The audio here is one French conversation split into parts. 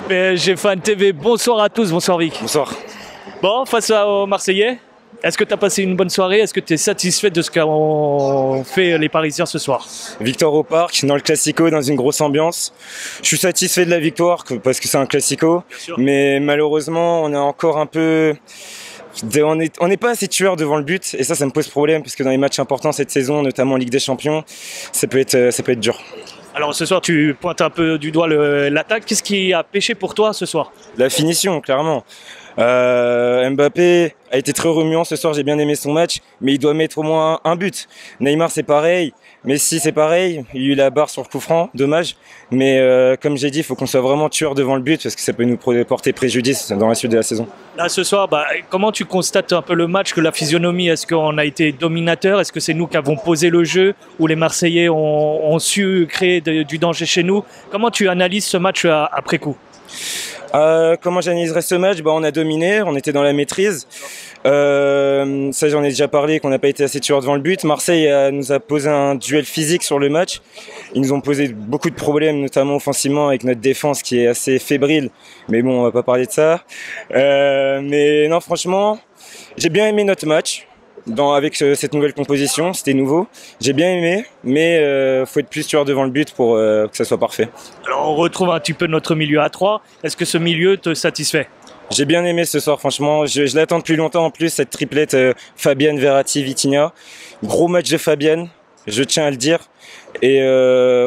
PSG Fan TV, bonsoir à tous, bonsoir Vic. Bonsoir. Bon, face aux Marseillais, est-ce que tu as passé une bonne soirée? Est-ce que tu es satisfait de ce qu'ont fait les Parisiens ce soir? Victoire au Parc, dans le Classico, dans une grosse ambiance. Je suis satisfait de la victoire parce que c'est un Classico, mais malheureusement, on est encore un peu... On n'est pas assez tueur devant le but, et ça me pose problème, parce que dans les matchs importants cette saison, notamment en Ligue des Champions, ça peut être dur. Alors ce soir, tu pointes un peu du doigt l'attaque. Qu'est-ce qui a pêché pour toi ce soir? La finition, clairement. Mbappé a été très remuant ce soir, j'ai bien aimé son match, mais il doit mettre au moins un but. Neymar c'est pareil, Messi c'est pareil, il y a eu la barre sur le coup franc, dommage. Mais comme j'ai dit, il faut qu'on soit vraiment tueur devant le but, parce que ça peut nous porter préjudice dans la suite de la saison. Là ce soir, comment tu constates un peu le match, que la physionomie, est-ce qu'on a été dominateur? Est-ce que c'est nous qui avons posé le jeu, ou les Marseillais ont su créer du danger chez nous? Comment tu analyses ce match après coup? Comment j'analyserais ce match? On a dominé, on était dans la maîtrise. Ça j'en ai déjà parlé, qu'on n'a pas été assez tueur devant le but. Marseille nous a posé un duel physique sur le match. Ils nous ont posé beaucoup de problèmes, notamment offensivement avec notre défense qui est assez fébrile. Mais bon, on va pas parler de ça. Mais non, franchement, j'ai bien aimé notre match. Avec cette nouvelle composition, c'était nouveau. J'ai bien aimé, mais faut être plus tueur devant le but pour que ça soit parfait. Alors on retrouve un petit peu notre milieu à 3. Est-ce que ce milieu te satisfait? J'ai bien aimé ce soir, franchement. Je l'attends depuis longtemps en plus, cette triplette Fabian, Verratti, Vitinha. Gros match de Fabian, je tiens à le dire. Et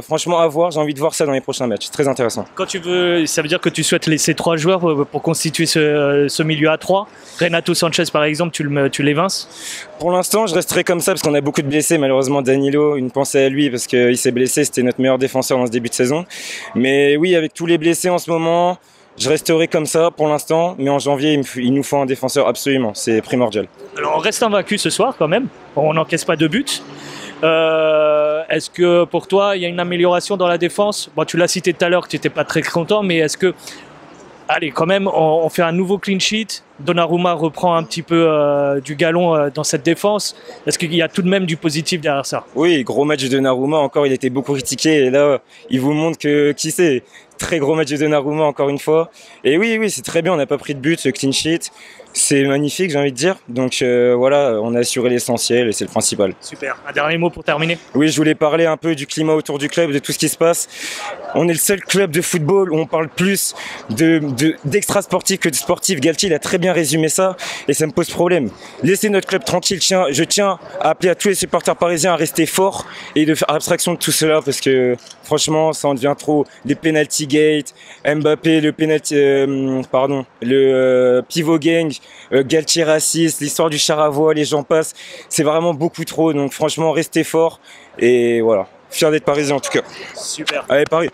franchement, à voir, j'ai envie de voir ça dans les prochains matchs. Très intéressant. Quand tu veux, ça veut dire que tu souhaites laisser 3 joueurs pour constituer ce milieu à 3. Renato Sanchez, par exemple, tu l'évinces? Pour l'instant, je resterai comme ça parce qu'on a beaucoup de blessés. Malheureusement, Danilo, une pensée à lui parce qu'il s'est blessé. C'était notre meilleur défenseur dans ce début de saison. Mais oui, avec tous les blessés en ce moment, je resterai comme ça pour l'instant. Mais en janvier, il nous faut un défenseur absolument. C'est primordial. Alors, on reste invaincu ce soir quand même. On n'encaisse pas de but. Est-ce que pour toi il y a une amélioration dans la défense? Tu l'as cité tout à l'heure que tu n'étais pas très content, mais est-ce que, allez, quand même, on fait un nouveau clean sheet, Donnarumma reprend un petit peu du galon dans cette défense. Est-ce qu'il y a tout de même du positif derrière ça? Oui, gros match de Donnarumma, encore il était beaucoup critiqué, et là il vous montre que qui c'est. Très gros match de Donnarumma encore une fois. Et oui, c'est très bien, on n'a pas pris de but, ce clean sheet. C'est magnifique, j'ai envie de dire. Donc voilà, on a assuré l'essentiel et c'est le principal. Super. Un dernier mot pour terminer? Oui, je voulais parler un peu du climat autour du club, de tout ce qui se passe. On est le seul club de football où on parle plus d'extra sportifs que de sportifs. Galtier, il a très bien résumé ça et ça me pose problème. Laissez notre club tranquille. Je tiens à appeler à tous les supporters parisiens à rester forts et de faire abstraction de tout cela parce que franchement, ça en devient trop. Les penalty gate, Mbappé, le pivot gang, Galtier raciste, l'histoire du char à voile, les gens passent. C'est vraiment beaucoup trop. Donc franchement, restez forts et voilà. Fier d'être parisien en tout cas. Super. Allez, Paris.